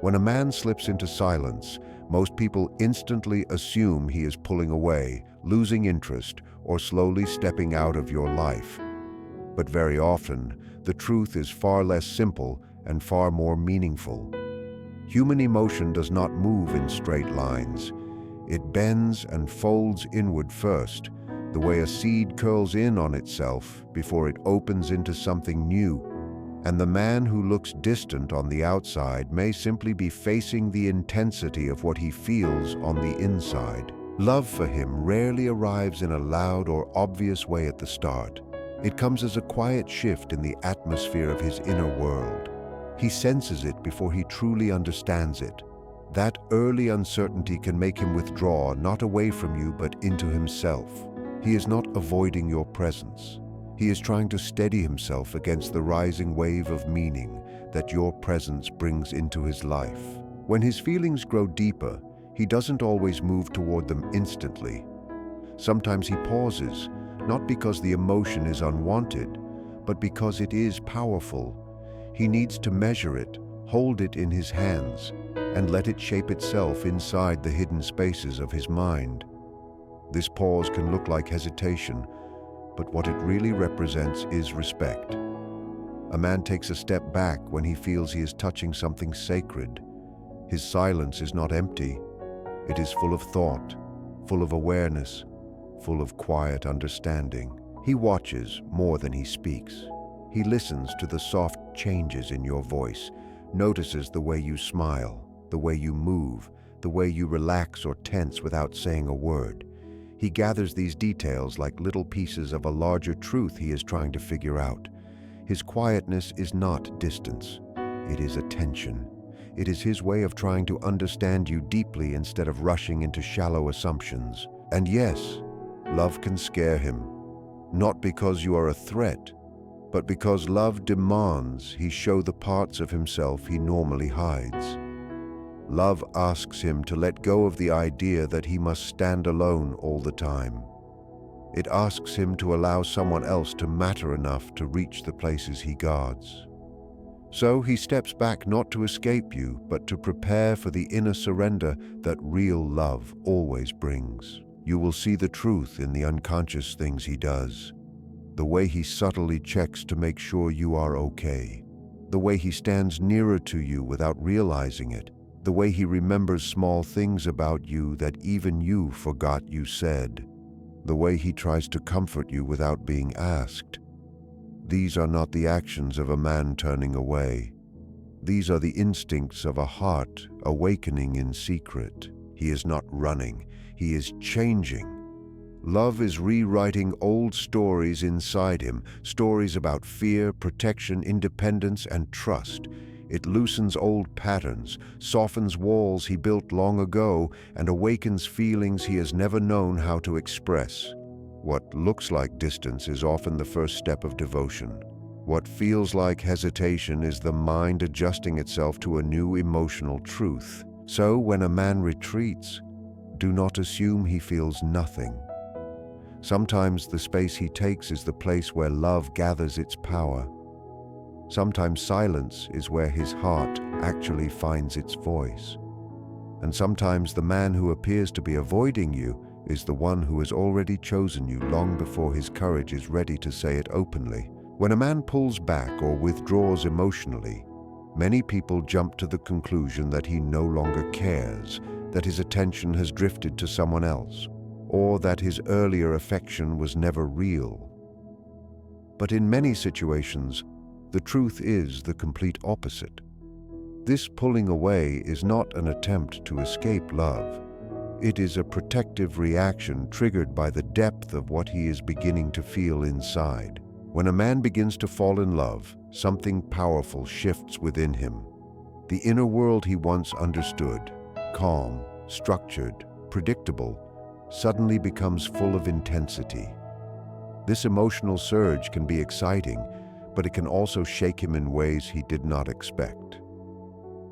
When a man slips into silence, most people instantly assume he is pulling away, losing interest, or slowly stepping out of your life. But very often, the truth is far less simple and far more meaningful. Human emotion does not move in straight lines. It bends and folds inward first, the way a seed curls in on itself before it opens into something new. And the man who looks distant on the outside may simply be facing the intensity of what he feels on the inside. Love for him rarely arrives in a loud or obvious way at the start. It comes as a quiet shift in the atmosphere of his inner world. He senses it before he truly understands it. That early uncertainty can make him withdraw not away from you but into himself. He is not avoiding your presence. He is trying to steady himself against the rising wave of meaning that your presence brings into his life. When his feelings grow deeper, he doesn't always move toward them instantly. Sometimes he pauses, not because the emotion is unwanted, but because it is powerful. He needs to measure it, hold it in his hands, and let it shape itself inside the hidden spaces of his mind. This pause can look like hesitation, but what it really represents is respect. A man takes a step back when he feels he is touching something sacred. His silence is not empty. It is full of thought, full of awareness, full of quiet understanding. He watches more than he speaks. He listens to the soft changes in your voice, notices the way you smile, the way you move, the way you relax or tense without saying a word. He gathers these details like little pieces of a larger truth he is trying to figure out. His quietness is not distance. It is attention. It is his way of trying to understand you deeply instead of rushing into shallow assumptions. And yes, love can scare him. Not because you are a threat, but because love demands he show the parts of himself he normally hides. Love asks him to let go of the idea that he must stand alone all the time. It asks him to allow someone else to matter enough to reach the places he guards. So he steps back not to escape you, but to prepare for the inner surrender that real love always brings. You will see the truth in the unconscious things he does. The way he subtly checks to make sure you are okay. The way he stands nearer to you without realizing it. The way he remembers small things about you that even you forgot you said. The way he tries to comfort you without being asked. These are not the actions of a man turning away. These are the instincts of a heart awakening in secret. He is not running, he is changing. Love is rewriting old stories inside him, stories about fear, protection, independence, and trust. It loosens old patterns, softens walls he built long ago, and awakens feelings he has never known how to express. What looks like distance is often the first step of devotion. What feels like hesitation is the mind adjusting itself to a new emotional truth. So when a man retreats, do not assume he feels nothing. Sometimes the space he takes is the place where love gathers its power. Sometimes silence is where his heart actually finds its voice. And sometimes the man who appears to be avoiding you is the one who has already chosen you long before his courage is ready to say it openly. When a man pulls back or withdraws emotionally, many people jump to the conclusion that he no longer cares, that his attention has drifted to someone else, or that his earlier affection was never real. But in many situations, the truth is the complete opposite. This pulling away is not an attempt to escape love. It is a protective reaction triggered by the depth of what he is beginning to feel inside. When a man begins to fall in love, something powerful shifts within him. The inner world he once understood, calm, structured, predictable, suddenly becomes full of intensity. This emotional surge can be exciting, but it can also shake him in ways he did not expect.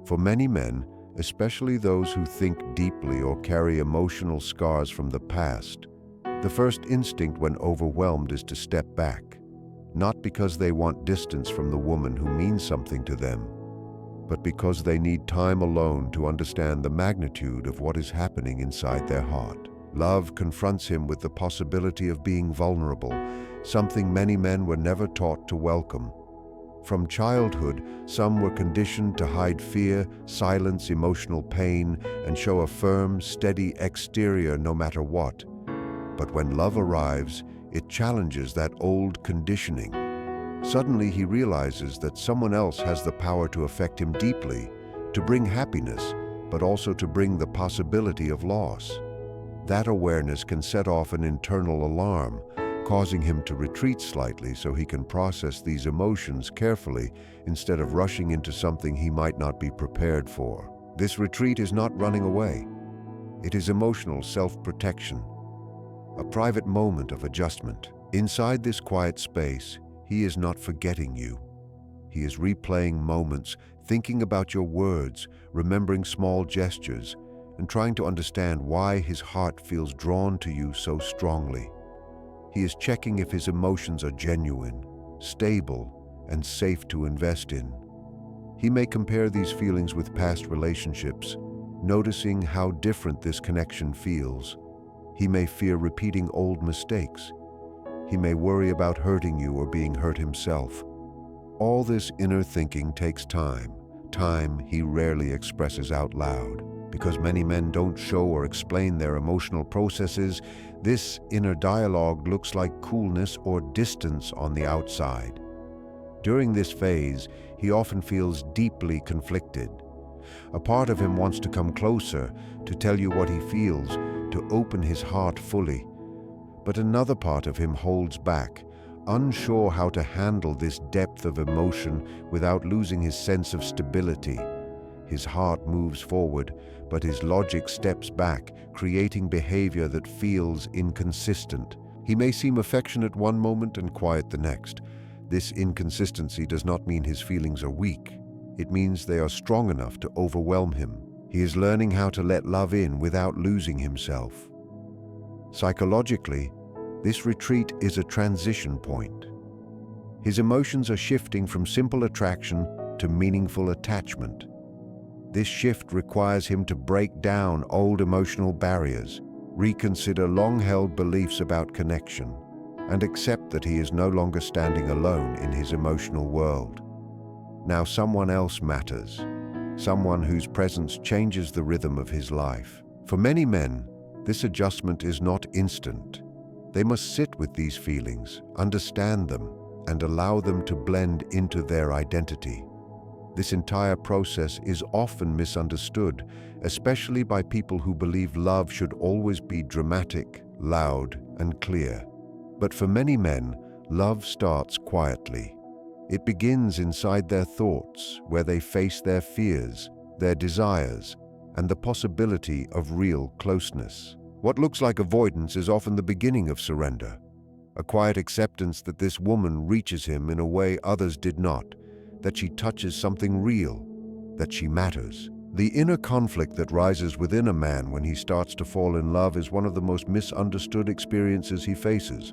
For many men, especially those who think deeply or carry emotional scars from the past, the first instinct when overwhelmed is to step back, not because they want distance from the woman who means something to them, but because they need time alone to understand the magnitude of what is happening inside their heart. Love confronts him with the possibility of being vulnerable, something many men were never taught to welcome. From childhood, some were conditioned to hide fear, silence emotional pain, and show a firm, steady exterior no matter what. But when love arrives, it challenges that old conditioning. Suddenly he realizes that someone else has the power to affect him deeply, to bring happiness, but also to bring the possibility of loss. That awareness can set off an internal alarm, causing him to retreat slightly so he can process these emotions carefully instead of rushing into something he might not be prepared for. This retreat is not running away. It is emotional self-protection, a private moment of adjustment. Inside this quiet space, he is not forgetting you. He is replaying moments, thinking about your words, remembering small gestures, and trying to understand why his heart feels drawn to you so strongly. He is checking if his emotions are genuine, stable, and safe to invest in. He may compare these feelings with past relationships, noticing how different this connection feels. He may fear repeating old mistakes. He may worry about hurting you or being hurt himself. All this inner thinking takes time he rarely expresses out loud. Because many men don't show or explain their emotional processes, this inner dialogue looks like coolness or distance on the outside. During this phase, he often feels deeply conflicted. A part of him wants to come closer, to tell you what he feels, to open his heart fully. But another part of him holds back, unsure how to handle this depth of emotion without losing his sense of stability. His heart moves forward, but his logic steps back, creating behavior that feels inconsistent. He may seem affectionate one moment and quiet the next. This inconsistency does not mean his feelings are weak. It means they are strong enough to overwhelm him. He is learning how to let love in without losing himself. Psychologically, this retreat is a transition point. His emotions are shifting from simple attraction to meaningful attachment. This shift requires him to break down old emotional barriers, reconsider long-held beliefs about connection, and accept that he is no longer standing alone in his emotional world. Now someone else matters, someone whose presence changes the rhythm of his life. For many men, this adjustment is not instant. They must sit with these feelings, understand them, and allow them to blend into their identity. This entire process is often misunderstood, especially by people who believe love should always be dramatic, loud, and clear. But for many men, love starts quietly. It begins inside their thoughts, where they face their fears, their desires, and the possibility of real closeness. What looks like avoidance is often the beginning of surrender, a quiet acceptance that this woman reaches him in a way others did not, that she touches something real, that she matters. The inner conflict that rises within a man when he starts to fall in love is one of the most misunderstood experiences he faces.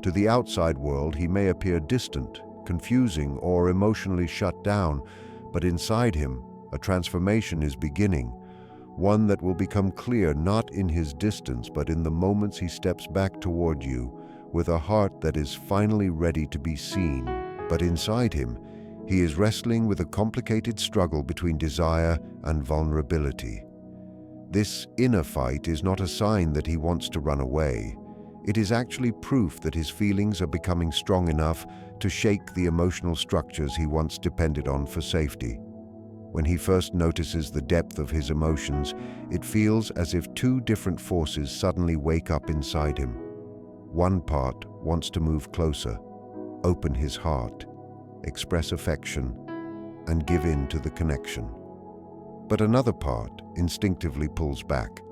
To the outside world, he may appear distant, confusing, or emotionally shut down, but inside him, a transformation is beginning, one that will become clear not in his distance, but in the moments he steps back toward you, with a heart that is finally ready to be seen. But inside him, he is wrestling with a complicated struggle between desire and vulnerability. This inner fight is not a sign that he wants to run away. It is actually proof that his feelings are becoming strong enough to shake the emotional structures he once depended on for safety. When he first notices the depth of his emotions, it feels as if two different forces suddenly wake up inside him. One part wants to move closer, open his heart, express affection, and give in to the connection. But another part instinctively pulls back,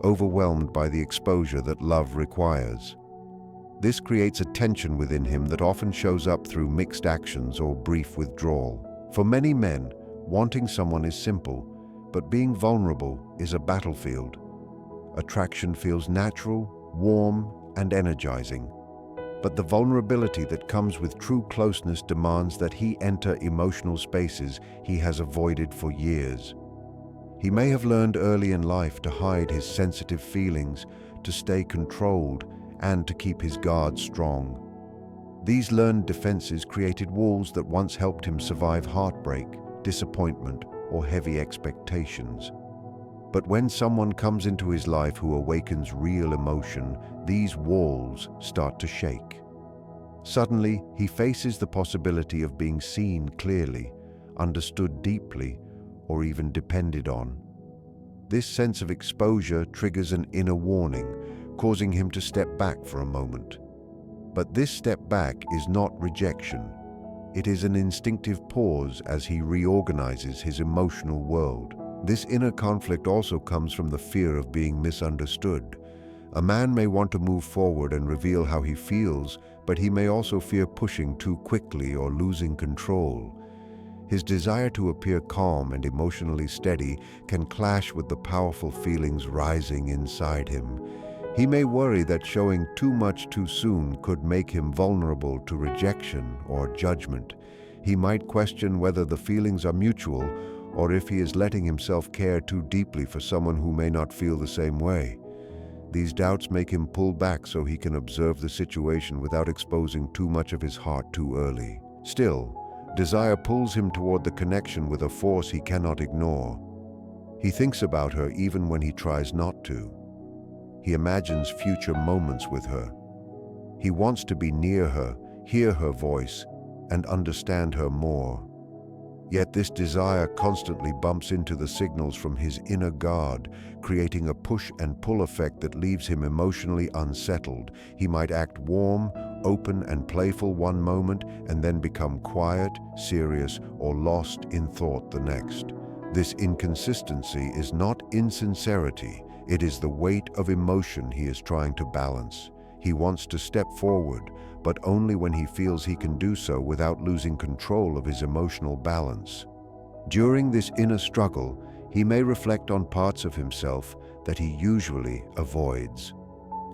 overwhelmed by the exposure that love requires. This creates a tension within him that often shows up through mixed actions or brief withdrawal. For many men, wanting someone is simple, but being vulnerable is a battlefield. Attraction feels natural, warm, and energizing. but the vulnerability that comes with true closeness demands that he enter emotional spaces he has avoided for years. He may have learned early in life to hide his sensitive feelings, to stay controlled, and to keep his guard strong. These learned defenses created walls that once helped him survive heartbreak, disappointment, or heavy expectations. But when someone comes into his life who awakens real emotion, these walls start to shake. Suddenly, he faces the possibility of being seen clearly, understood deeply, or even depended on. This sense of exposure triggers an inner warning, causing him to step back for a moment. But this step back is not rejection. It is an instinctive pause as he reorganizes his emotional world. This inner conflict also comes from the fear of being misunderstood. A man may want to move forward and reveal how he feels, but he may also fear pushing too quickly or losing control. His desire to appear calm and emotionally steady can clash with the powerful feelings rising inside him. He may worry that showing too much too soon could make him vulnerable to rejection or judgment. He might question whether the feelings are mutual or if he is letting himself care too deeply for someone who may not feel the same way. These doubts make him pull back so he can observe the situation without exposing too much of his heart too early. Still, desire pulls him toward the connection with a force he cannot ignore. He thinks about her even when he tries not to. He imagines future moments with her. He wants to be near her, hear her voice, and understand her more. Yet this desire constantly bumps into the signals from his inner guard, creating a push and pull effect that leaves him emotionally unsettled. He might act warm, open, and playful one moment, and then become quiet, serious, or lost in thought the next. This inconsistency is not insincerity, it is the weight of emotion he is trying to balance. He wants to step forward, but only when he feels he can do so without losing control of his emotional balance. During this inner struggle, he may reflect on parts of himself that he usually avoids.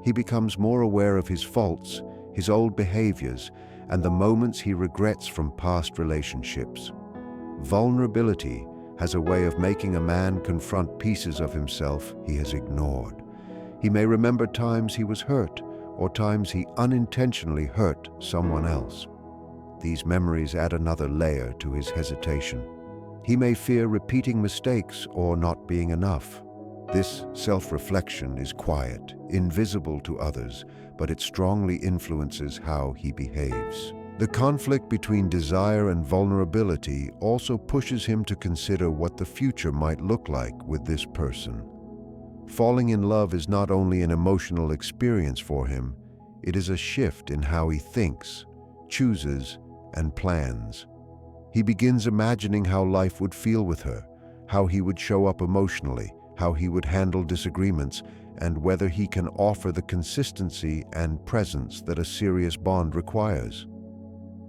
He becomes more aware of his faults, his old behaviors, and the moments he regrets from past relationships. Vulnerability has a way of making a man confront pieces of himself he has ignored. He may remember times he was hurt, or times he unintentionally hurt someone else. These memories add another layer to his hesitation. He may fear repeating mistakes or not being enough. This self-reflection is quiet, invisible to others, but it strongly influences how he behaves. The conflict between desire and vulnerability also pushes him to consider what the future might look like with this person. Falling in love is not only an emotional experience for him, it is a shift in how he thinks, chooses, and plans. He begins imagining how life would feel with her, how he would show up emotionally, how he would handle disagreements, and whether he can offer the consistency and presence that a serious bond requires.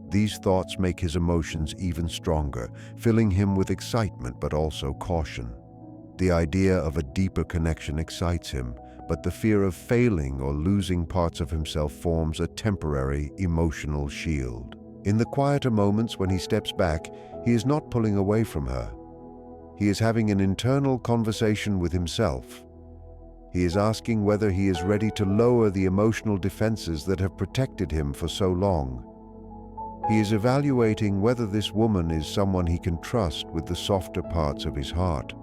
These thoughts make his emotions even stronger, filling him with excitement but also caution. The idea of a deeper connection excites him, but the fear of failing or losing parts of himself forms a temporary emotional shield. In the quieter moments when he steps back, he is not pulling away from her. He is having an internal conversation with himself. He is asking whether he is ready to lower the emotional defenses that have protected him for so long. He is evaluating whether this woman is someone he can trust with the softer parts of his heart.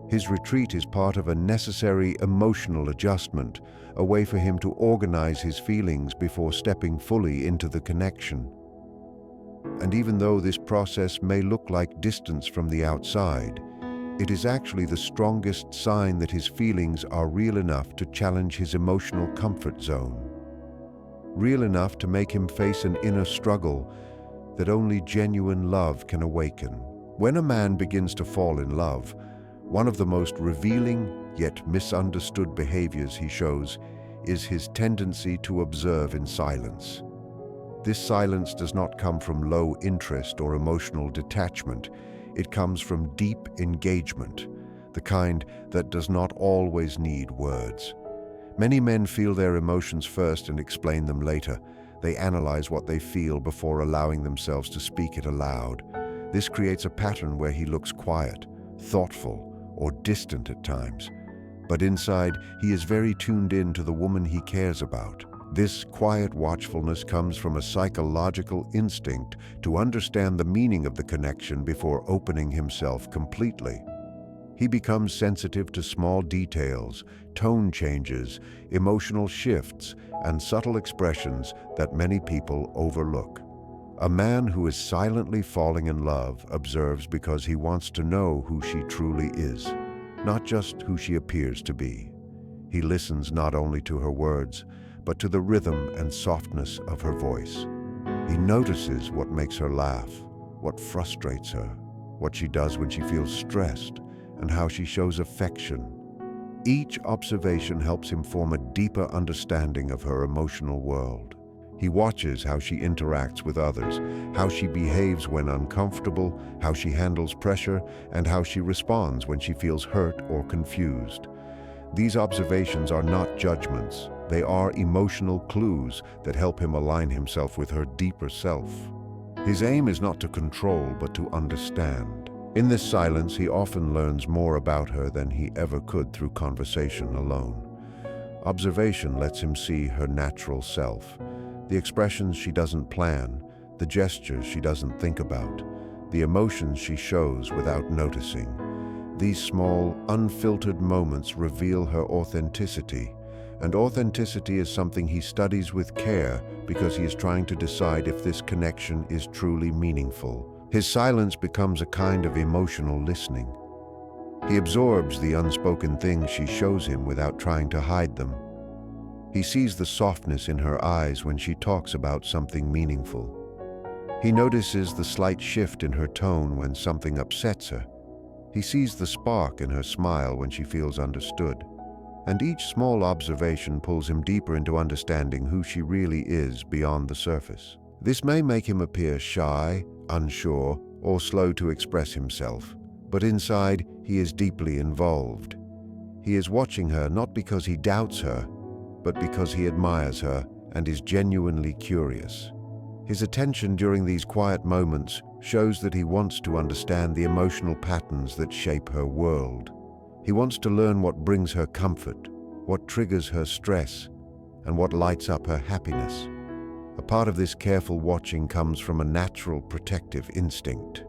His retreat is part of a necessary emotional adjustment, a way for him to organize his feelings before stepping fully into the connection. And even though this process may look like distance from the outside, it is actually the strongest sign that his feelings are real enough to challenge his emotional comfort zone. Real enough to make him face an inner struggle that only genuine love can awaken. When a man begins to fall in love, one of the most revealing yet misunderstood behaviors he shows is his tendency to observe in silence. This silence does not come from low interest or emotional detachment. It comes from deep engagement, the kind that does not always need words. Many men feel their emotions first and explain them later. They analyze what they feel before allowing themselves to speak it aloud. This creates a pattern where he looks quiet, thoughtful, or distant at times. But inside, he is very tuned in to the woman he cares about. This quiet watchfulness comes from a psychological instinct to understand the meaning of the connection before opening himself completely. He becomes sensitive to small details, tone changes, emotional shifts, and subtle expressions that many people overlook. A man who is silently falling in love observes because he wants to know who she truly is, not just who she appears to be. He listens not only to her words, but to the rhythm and softness of her voice. He notices what makes her laugh, what frustrates her, what she does when she feels stressed, and how she shows affection. Each observation helps him form a deeper understanding of her emotional world. He watches how she interacts with others, how she behaves when uncomfortable, how she handles pressure, and how she responds when she feels hurt or confused. These observations are not judgments. They are emotional clues that help him align himself with her deeper self. His aim is not to control, but to understand. In this silence, he often learns more about her than he ever could through conversation alone. Observation lets him see her natural self, the expressions she doesn't plan, the gestures she doesn't think about, the emotions she shows without noticing. These small, unfiltered moments reveal her authenticity, and authenticity is something he studies with care because he is trying to decide if this connection is truly meaningful. His silence becomes a kind of emotional listening. He absorbs the unspoken things she shows him without trying to hide them. He sees the softness in her eyes when she talks about something meaningful. He notices the slight shift in her tone when something upsets her. He sees the spark in her smile when she feels understood. And each small observation pulls him deeper into understanding who she really is beyond the surface. This may make him appear shy, unsure, or slow to express himself, but inside he is deeply involved. He is watching her not because he doubts her, but because he admires her and is genuinely curious. His attention during these quiet moments shows that he wants to understand the emotional patterns that shape her world. He wants to learn what brings her comfort, what triggers her stress, and what lights up her happiness. A part of this careful watching comes from a natural protective instinct.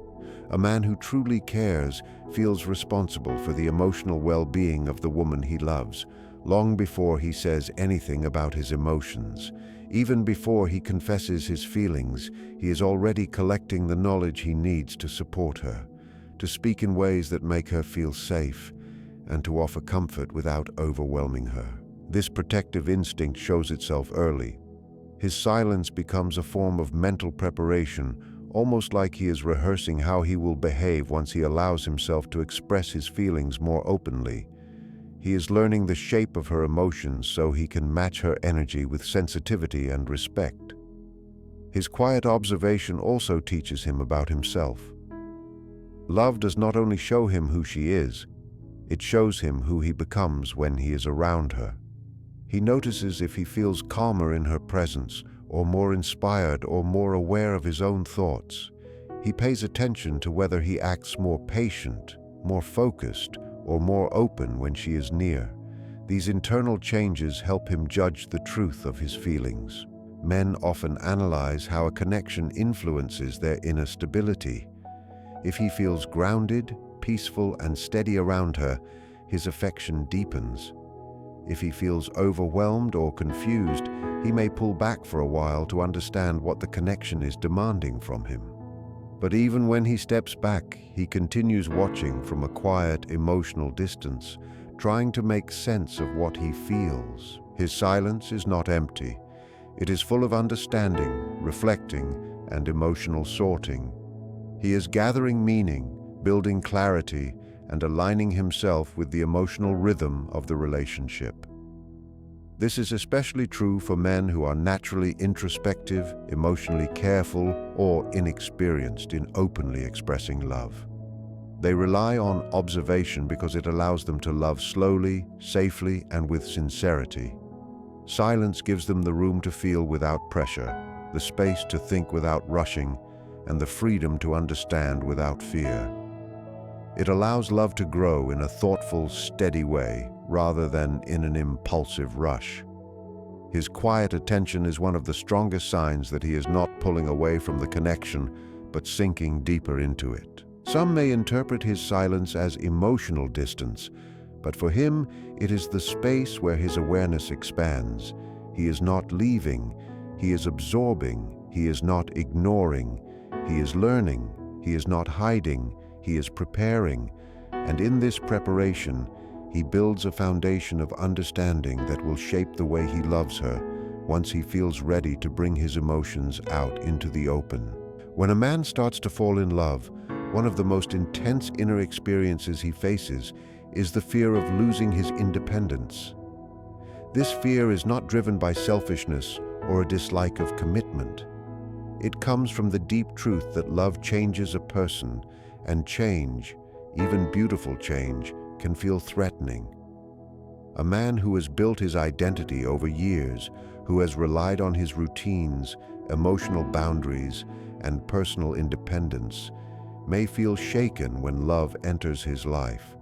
A man who truly cares feels responsible for the emotional well-being of the woman he loves, long before he says anything about his emotions. Even before he confesses his feelings, he is already collecting the knowledge he needs to support her, to speak in ways that make her feel safe, and to offer comfort without overwhelming her. This protective instinct shows itself early. His silence becomes a form of mental preparation, almost like he is rehearsing how he will behave once he allows himself to express his feelings more openly. He is learning the shape of her emotions so he can match her energy with sensitivity and respect. His quiet observation also teaches him about himself. Love does not only show him who she is, it shows him who he becomes when he is around her. He notices if he feels calmer in her presence, or more inspired or more aware of his own thoughts. He pays attention to whether he acts more patient, more focused, or more open when she is near. These internal changes help him judge the truth of his feelings. Men often analyze how a connection influences their inner stability. If he feels grounded, peaceful, and steady around her, his affection deepens. If he feels overwhelmed or confused, he may pull back for a while to understand what the connection is demanding from him. But even when he steps back, he continues watching from a quiet, emotional distance, trying to make sense of what he feels. His silence is not empty. It is full of understanding, reflecting, and emotional sorting. He is gathering meaning, building clarity, and aligning himself with the emotional rhythm of the relationship. This is especially true for men who are naturally introspective, emotionally careful, or inexperienced in openly expressing love. They rely on observation because it allows them to love slowly, safely, and with sincerity. Silence gives them the room to feel without pressure. the space to think without rushing, and the freedom to understand without fear. It allows love to grow in a thoughtful, steady way, rather than in an impulsive rush. His quiet attention is one of the strongest signs that he is not pulling away from the connection, but sinking deeper into it. Some may interpret his silence as emotional distance, but for him, it is the space where his awareness expands. He is not leaving, he is absorbing, he is not ignoring, he is learning, he is not hiding, he is preparing, and in this preparation, he builds a foundation of understanding that will shape the way he loves her once he feels ready to bring his emotions out into the open. When a man starts to fall in love, one of the most intense inner experiences he faces is the fear of losing his independence. This fear is not driven by selfishness or a dislike of commitment. It comes from the deep truth that love changes a person, and change, even beautiful change, can feel threatening. A man who has built his identity over years, who has relied on his routines, emotional boundaries, and personal independence, may feel shaken when love enters his life.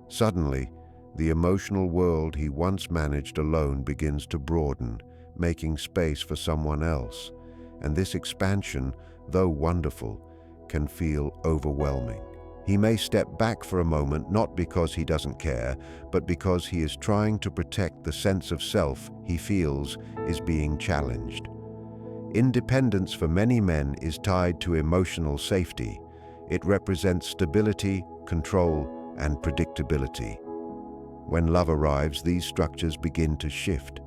Suddenly, the emotional world he once managed alone begins to broaden, making space for someone else, and this expansion, though wonderful, can feel overwhelming. He may step back for a moment, not because he doesn't care, but because he is trying to protect the sense of self he feels is being challenged. Independence for many men is tied to emotional safety. It represents stability, control, and predictability. When love arrives, these structures begin to shift.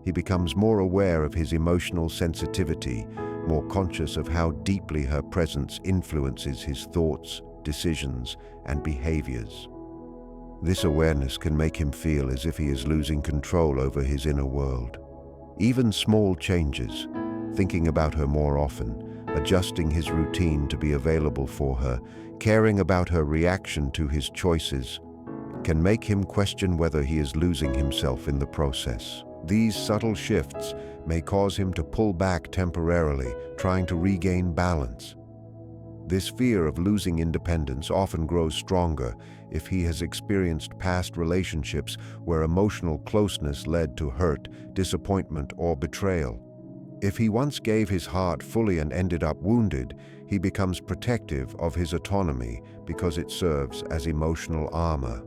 He becomes more aware of his emotional sensitivity, more conscious of how deeply her presence influences his thoughts, decisions, and behaviors. This awareness can make him feel as if he is losing control over his inner world. Even small changes, thinking about her more often, adjusting his routine to be available for her, caring about her reaction to his choices, can make him question whether he is losing himself in the process. These subtle shifts may cause him to pull back temporarily, trying to regain balance. This fear of losing independence often grows stronger if he has experienced past relationships where emotional closeness led to hurt, disappointment, or betrayal. If he once gave his heart fully and ended up wounded, he becomes protective of his autonomy because it serves as emotional armor.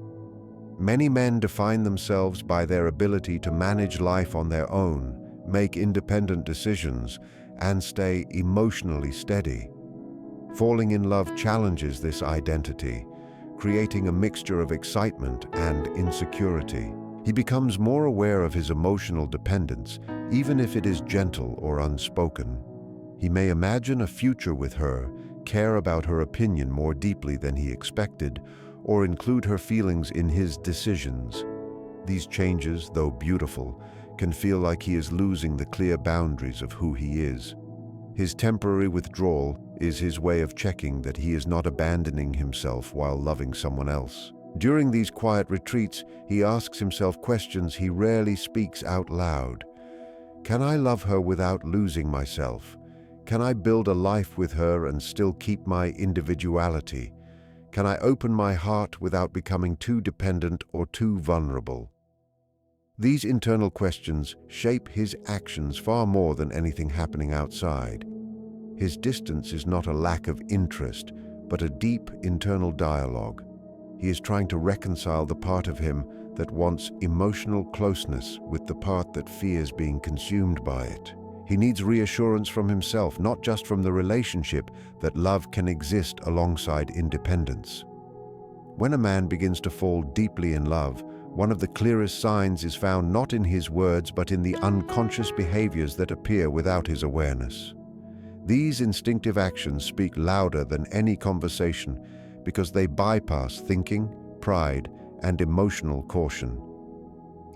Many men define themselves by their ability to manage life on their own, make independent decisions, and stay emotionally steady. Falling in love challenges this identity, creating a mixture of excitement and insecurity. He becomes more aware of his emotional dependence, even if it is gentle or unspoken. He may imagine a future with her, care about her opinion more deeply than he expected, or include her feelings in his decisions. These changes, though beautiful, can feel like he is losing the clear boundaries of who he is. His temporary withdrawal is his way of checking that he is not abandoning himself while loving someone else. During these quiet retreats, he asks himself questions he rarely speaks out loud. Can I love her without losing myself? Can I build a life with her and still keep my individuality? Can I open my heart without becoming too dependent or too vulnerable? These internal questions shape his actions far more than anything happening outside. His distance is not a lack of interest, but a deep internal dialogue. He is trying to reconcile the part of him that wants emotional closeness with the part that fears being consumed by it. He needs reassurance from himself, not just from the relationship, that love can exist alongside independence. When a man begins to fall deeply in love, one of the clearest signs is found not in his words but in the unconscious behaviors that appear without his awareness. These instinctive actions speak louder than any conversation because they bypass thinking, pride, and emotional caution.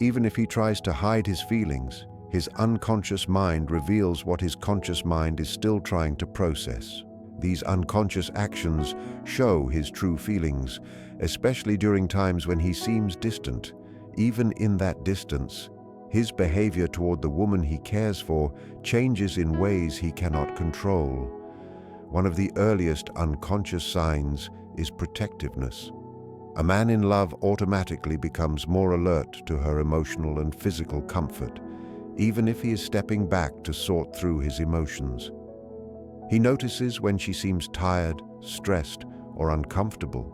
Even if he tries to hide his feelings, his unconscious mind reveals what his conscious mind is still trying to process. These unconscious actions show his true feelings, especially during times when he seems distant. Even in that distance, His behavior toward the woman he cares for changes in ways he cannot control. One of the earliest unconscious signs is protectiveness. A man in love automatically becomes more alert to her emotional and physical comfort, even if he is stepping back to sort through his emotions. He notices when she seems tired, stressed, or uncomfortable.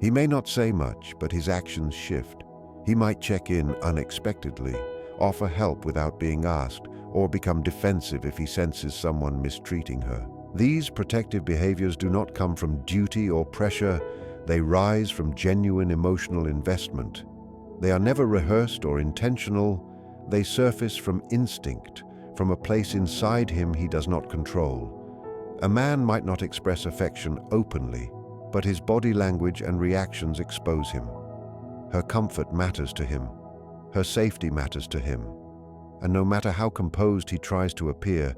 He may not say much, but his actions shift. He might check in unexpectedly, offer help without being asked, or become defensive if he senses someone mistreating her. These protective behaviors do not come from duty or pressure. They rise from genuine emotional investment. They are never rehearsed or intentional. They surface from instinct, from a place inside him he does not control. A man might not express affection openly, but his body language and reactions expose him. Her comfort matters to him. Her safety matters to him. And no matter how composed he tries to appear,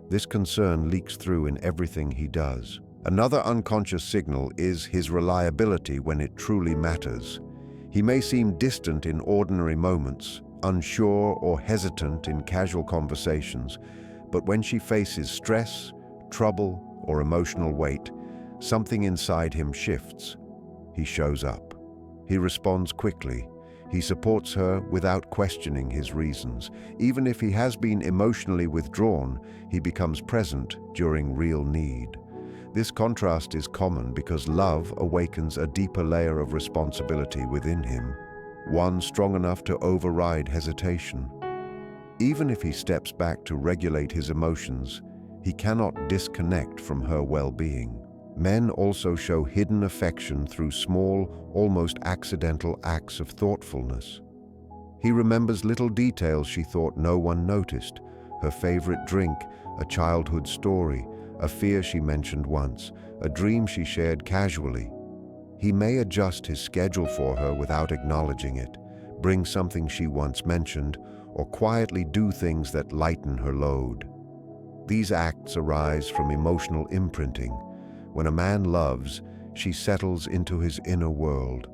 this concern leaks through in everything he does. Another unconscious signal is his reliability when it truly matters. He may seem distant in ordinary moments, unsure or hesitant in casual conversations, but when she faces stress, trouble, or emotional weight, something inside him shifts. He shows up. He responds quickly. He supports her without questioning his reasons. Even if he has been emotionally withdrawn, he becomes present during real need. This contrast is common because love awakens a deeper layer of responsibility within him, one strong enough to override hesitation. Even if he steps back to regulate his emotions, he cannot disconnect from her well-being. Men also show hidden affection through small, almost accidental acts of thoughtfulness. He remembers little details she thought no one noticed, her favorite drink, a childhood story, a fear she mentioned once, a dream she shared casually. He may adjust his schedule for her without acknowledging it, bring something she once mentioned, or quietly do things that lighten her load. These acts arise from emotional imprinting. When a man loves, she settles into his inner world.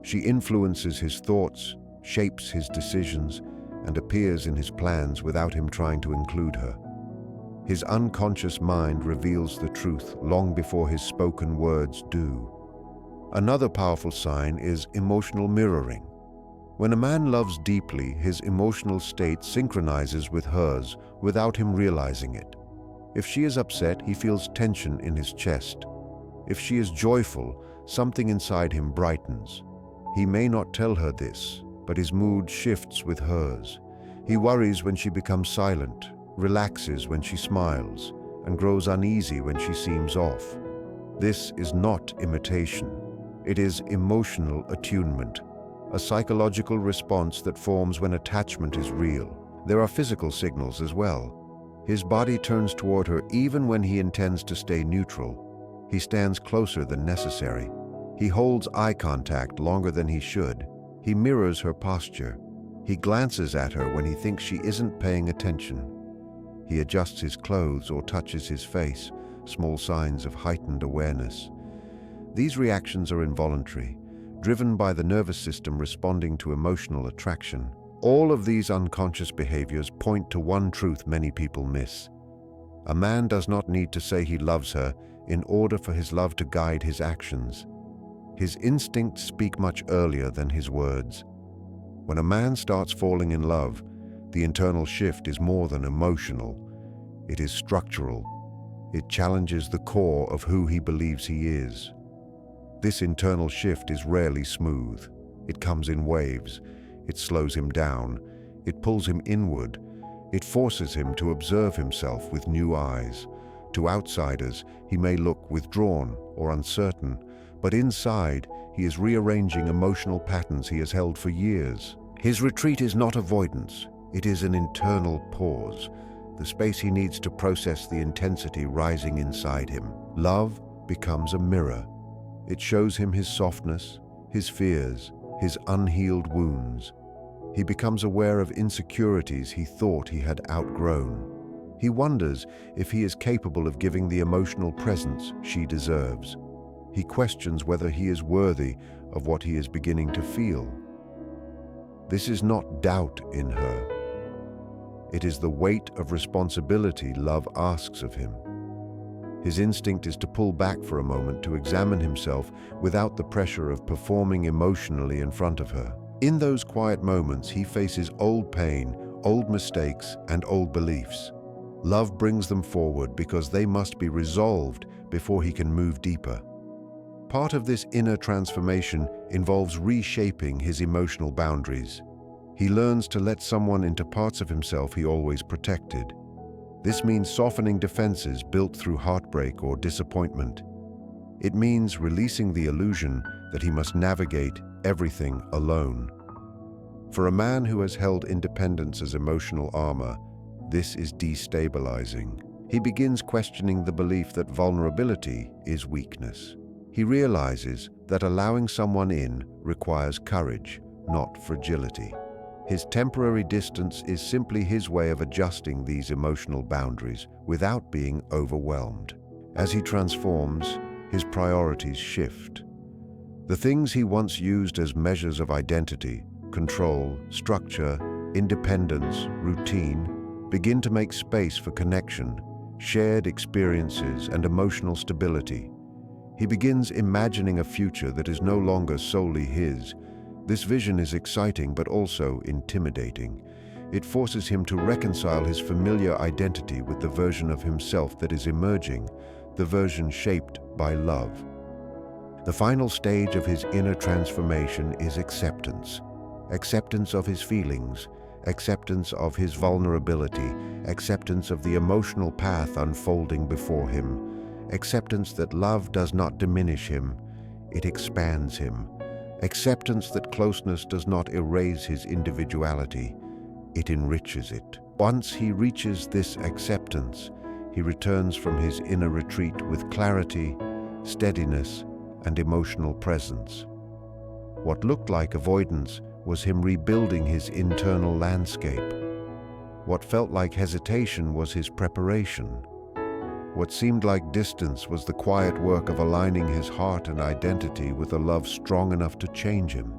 She influences his thoughts, shapes his decisions, and appears in his plans without him trying to include her. His unconscious mind reveals the truth long before his spoken words do. Another powerful sign is emotional mirroring. When a man loves deeply, his emotional state synchronizes with hers without him realizing it. If she is upset, he feels tension in his chest. If she is joyful, something inside him brightens. He may not tell her this, but his mood shifts with hers. He worries when she becomes silent, relaxes when she smiles, and grows uneasy when she seems off. This is not imitation. It is emotional attunement, a psychological response that forms when attachment is real. There are physical signals as well. His body turns toward her even when he intends to stay neutral. He stands closer than necessary. He holds eye contact longer than he should. He mirrors her posture. He glances at her when he thinks she isn't paying attention. He adjusts his clothes or touches his face, small signs of heightened awareness. These reactions are involuntary, driven by the nervous system responding to emotional attraction. All of these unconscious behaviors point to one truth many people miss. A man does not need to say he loves her in order for his love to guide his actions. His instincts speak much earlier than his words. When a man starts falling in love, the internal shift is more than emotional. It is structural. It challenges the core of who he believes he is. This internal shift is rarely smooth. It comes in waves. It slows him down. It pulls him inward. It forces him to observe himself with new eyes. To outsiders, he may look withdrawn or uncertain, but inside, he is rearranging emotional patterns he has held for years. His retreat is not avoidance. It is an internal pause, the space he needs to process the intensity rising inside him. Love becomes a mirror. It shows him his softness, his fears, his unhealed wounds. He becomes aware of insecurities he thought he had outgrown. He wonders if he is capable of giving the emotional presence she deserves. He questions whether he is worthy of what he is beginning to feel. This is not doubt in her. It is the weight of responsibility love asks of him. His instinct is to pull back for a moment to examine himself without the pressure of performing emotionally in front of her. In those quiet moments, he faces old pain, old mistakes, and old beliefs. Love brings them forward because they must be resolved before he can move deeper. Part of this inner transformation involves reshaping his emotional boundaries. He learns to let someone into parts of himself he always protected. This means softening defenses built through heartbreak or disappointment. It means releasing the illusion that he must navigate everything alone. For a man who has held independence as emotional armor, this is destabilizing. He begins questioning the belief that vulnerability is weakness. He realizes that allowing someone in requires courage, not fragility. His temporary distance is simply his way of adjusting these emotional boundaries without being overwhelmed. As he transforms, his priorities shift. The things he once used as measures of identity, control, structure, independence, routine, begin to make space for connection, shared experiences, and emotional stability. He begins imagining a future that is no longer solely his. This vision is exciting but also intimidating. It forces him to reconcile his familiar identity with the version of himself that is emerging, the version shaped by love. The final stage of his inner transformation is acceptance. Acceptance of his feelings, acceptance of his vulnerability, acceptance of the emotional path unfolding before him, acceptance that love does not diminish him, it expands him. Acceptance that closeness does not erase his individuality, it enriches it. Once he reaches this acceptance, he returns from his inner retreat with clarity, steadiness, and emotional presence. What looked like avoidance was him rebuilding his internal landscape. What felt like hesitation was his preparation. What seemed like distance was the quiet work of aligning his heart and identity with a love strong enough to change him.